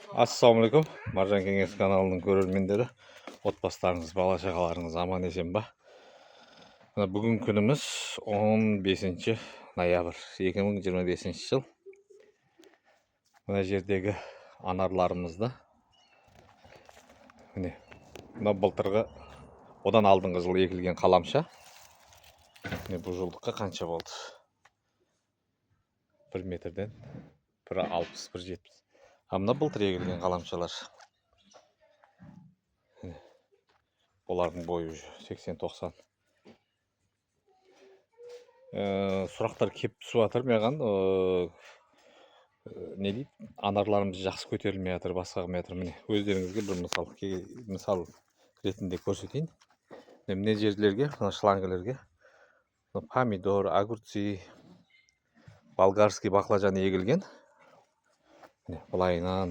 Ассалаумағалейкум, Маржан Кеңес каналының көрермендері, отбасыларыңыз, бала-шағаларыңыз аман есен ба? Бүгін күніміз 15 ноябрь 2025 жыл. Мына жердегі анарларымызды, міне, мына былтырғы, одан алдыңғы жылы егілген қаламша. Міне бұл жылдыққа қанша болды? 1 метрден 1,60, 1,70. Мына былтыр егілген қаламшалар. Олардың бойы 80-90. Сұрақтар кеп түсіп жатыр маған. Не дейді? Анарларымыз жақсы көтерілмей жатыр, басқа метр. Міне өздеріңізге бір мысал ретінде көрсетейін. Мына жерлерге, мына шлангілерге помидор, огурцы, болгарский баклажан егілген. Міне былайынан.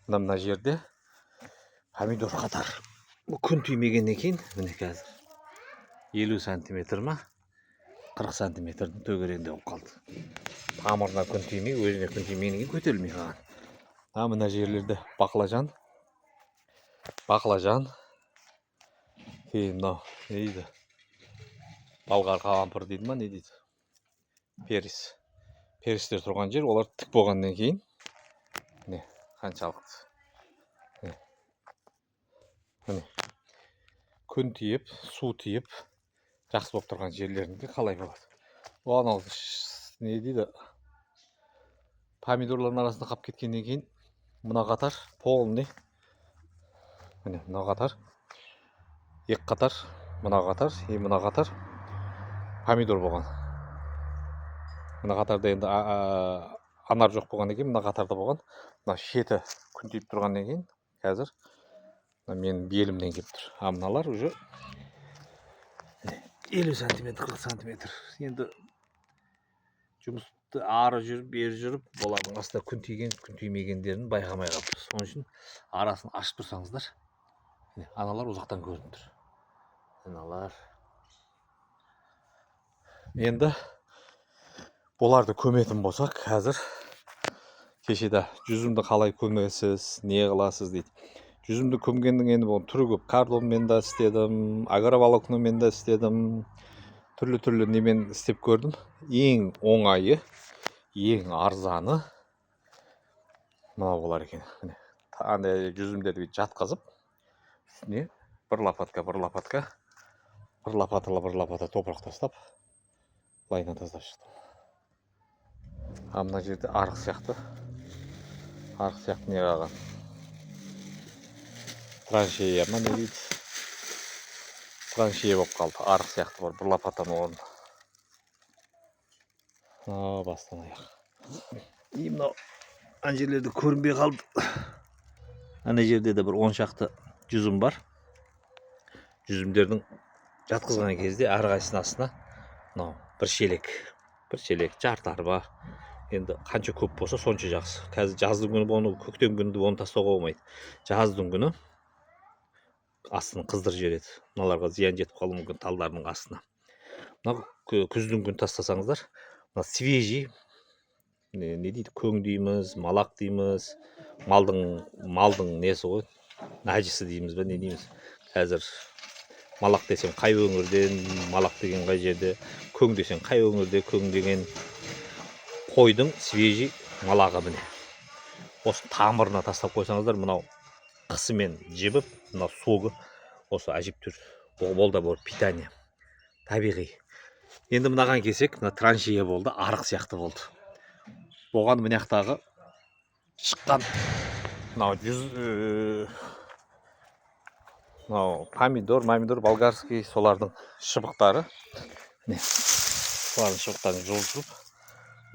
Мына жерде помидор қатар. Бұл күн тимегеннен кейін, міне қазір 50 сантиметр ма, 40 сантиметрдің төгерегінде болып қалды. Тамырына күн тимей, өзіне күн тимегеннен кейін көтерілмей қалған. Мына жерлерде баклажан. Кейін мынау не дейді? Болгар қампыр дейді ма, не дейді? Перістер тұрған жер, олар тік болғаннан кейін, міне қаншалықты. Міне күн тиіп, су тиіп, жақсы болып тұрған жерлерінде қалай болады? Анау не дейді? Помидорлардың арасында қап кеткеннен кейін мына қатар полный. Міне мына қатар, екі қатар, мына қатар помидор болған. Мына қатарда енді анар жоқ болғаннан кейін, мына қатарда болған. Мына шеті күн тиіп тұрғаннан кейін қазір менің белімнен келіп тұр. Мыналар уже 50 сантиметр, 40 сантиметр. Енді жұмысты ары жүріп, бері жүріп, олардың астында күн тиген, күн тимегендерін байқамай қалыппыз. Оның үшін арасын ашып тұрсаңыздар, аналар ұзақтан көрініп тұр. Аналар. Енді оларды көметін болсақ, қазір кешеде жүзімді қалай көмесіз, не қыласыз дейді. Жүзімді көмгеннің енді бұл түрі көп. Картонмен да істедім, агроволокномен да істедім. Түрлі немен істеп көрдім. Ең оңайы, ең арзаны мынау болар екен. Андай жүзімдерді жатқызып, үстіне бір лопата топырақ тастап, лайнан тастап шықтым. Мына жерде арық сияқты не қалған? Траншея ма не дейді? Траншея болып қалды. Арық сияқты бар, бір лопатаның орны. Бастан аяқ. Мынау ана жерлерде көрінбей қалды. Ана жерде де бір 10 шақты жүзім бар. Жүзімдердің жатқызған кезде әрқайсысының астына мынау бір шелек, жарты арба. Енді қанша көп болса сонша жақсы. Қазір жаздың күні оны, көктем күнінде оны тастауға болмайды. Жаздың күні астын қыздырып жібереді. Мыналарға зиян жетіп қалуы мүмкін талдарының астына. Мына күздің күні тастасаңыздар, мына свежий, не дейді, көң дейміз, малақ дейміз, малдың несі ғой, нәжісі дейміз бе, не дейміз. Қазір малақ десем қай өңірден, малақ деген қай жерде, көң десем қай өңірде, көң деген қойдың свежий малағы міне. Осы тамырына тастап қойсаңыздар, мынау қысымен жібіп, мынау соғы осы әжептәуір ол да бір питание, табиғи. Енді мынаған келсек, мына траншея болды, арық сияқты болды. Оған мына жақтағы шыққан мынау помидор, болгарский, солардың шыбықтары. Міне, солардың шыбықтарын жұлып,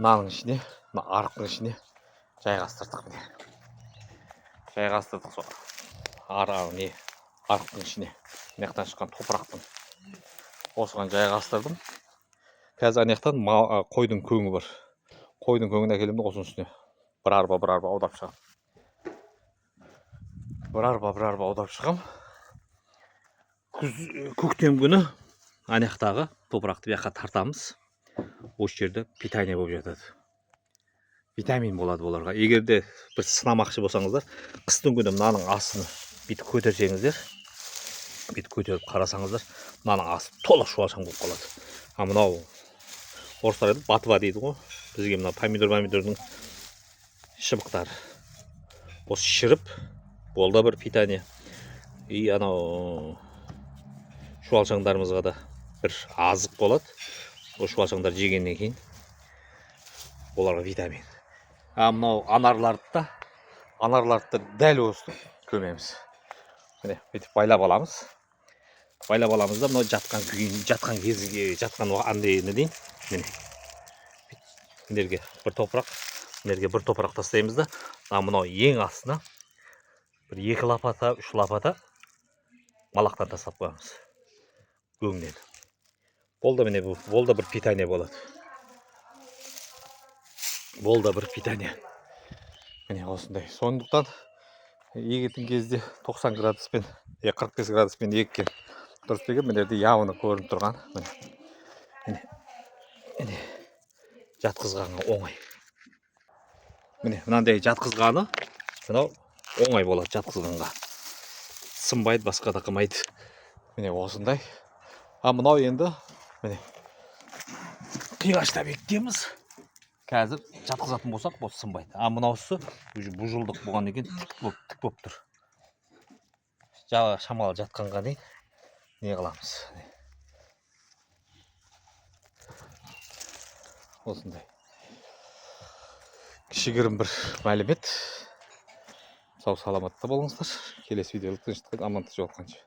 мынаның ішіне, мына арықтың ішіне жайғастырдық. Міне жайғастырдық сол арықтың ішіне. Мына жақтан шыққан топырақтың осыған жайғастырдым. Қазір ана жақтан қойдың көңі бар. Қойдың көңін әкелемін, осының үстіне бір арба аудап шығам. Бір арба аудап шығам. Көктем күні ана жақтағы топырақты бұяққа тартамыз. Осы жерде питание болып жатады. витамин болады оларға. Егер де бір сынамақшы болсаңыздар, қыстың күні мынаның астын бүйтіп көтерсеңіздер, бүйтіп көтеріп қарасаңыздар, мынаның асты толық шуашаң болып қалады. А мынау орыстар батыва дейді ғой. Бізге мына помидордың шыбықтары. Осы шіріп, ол да бір питание. И анау шуалшаңдарымызға да бір азық болады. Ол шуалшаңдар жегеннен кейін оларға витамин. А мынау анарларды дәл осы көмеміз. Міне, бүйтіп байлап аламыз. Байлап аламыз да мынау жатқан кезге, жатқан андай не дейін. Міне. Мынерге бір топырақ тастаймыз да, мынау ең астына бір 2 лопата, 3 лопата малақтан тастап қоямыз. Көңнен. Болды міне бұл, болды бір питание болады. Болды бір питание. Міне осындай. Сондықтан егетін кезде 90 градуспен, 45 градуспен еккен дұрыс деген мынерде явно көрініп тұрған. Міне жатқызғанға оңай. Міне мынандай жатқызғаны, мынау оңай болады жатқызғанға. Сынбайды, басқа да қылмайды. Міне осындай. А мынау енді міне қиғаштап ектеміз. Қазір жатқызатын болсақ, бұл сынбайды. А мынаусы бұжылдық болған екен, тік болып тұр. Шамалы жатқанға дейін не қыламыз? Осындай кішігірім бір мәлімет. Сау саламатта болыңыздар. Келесі видеолық тыныштықпен аман жолыққанша.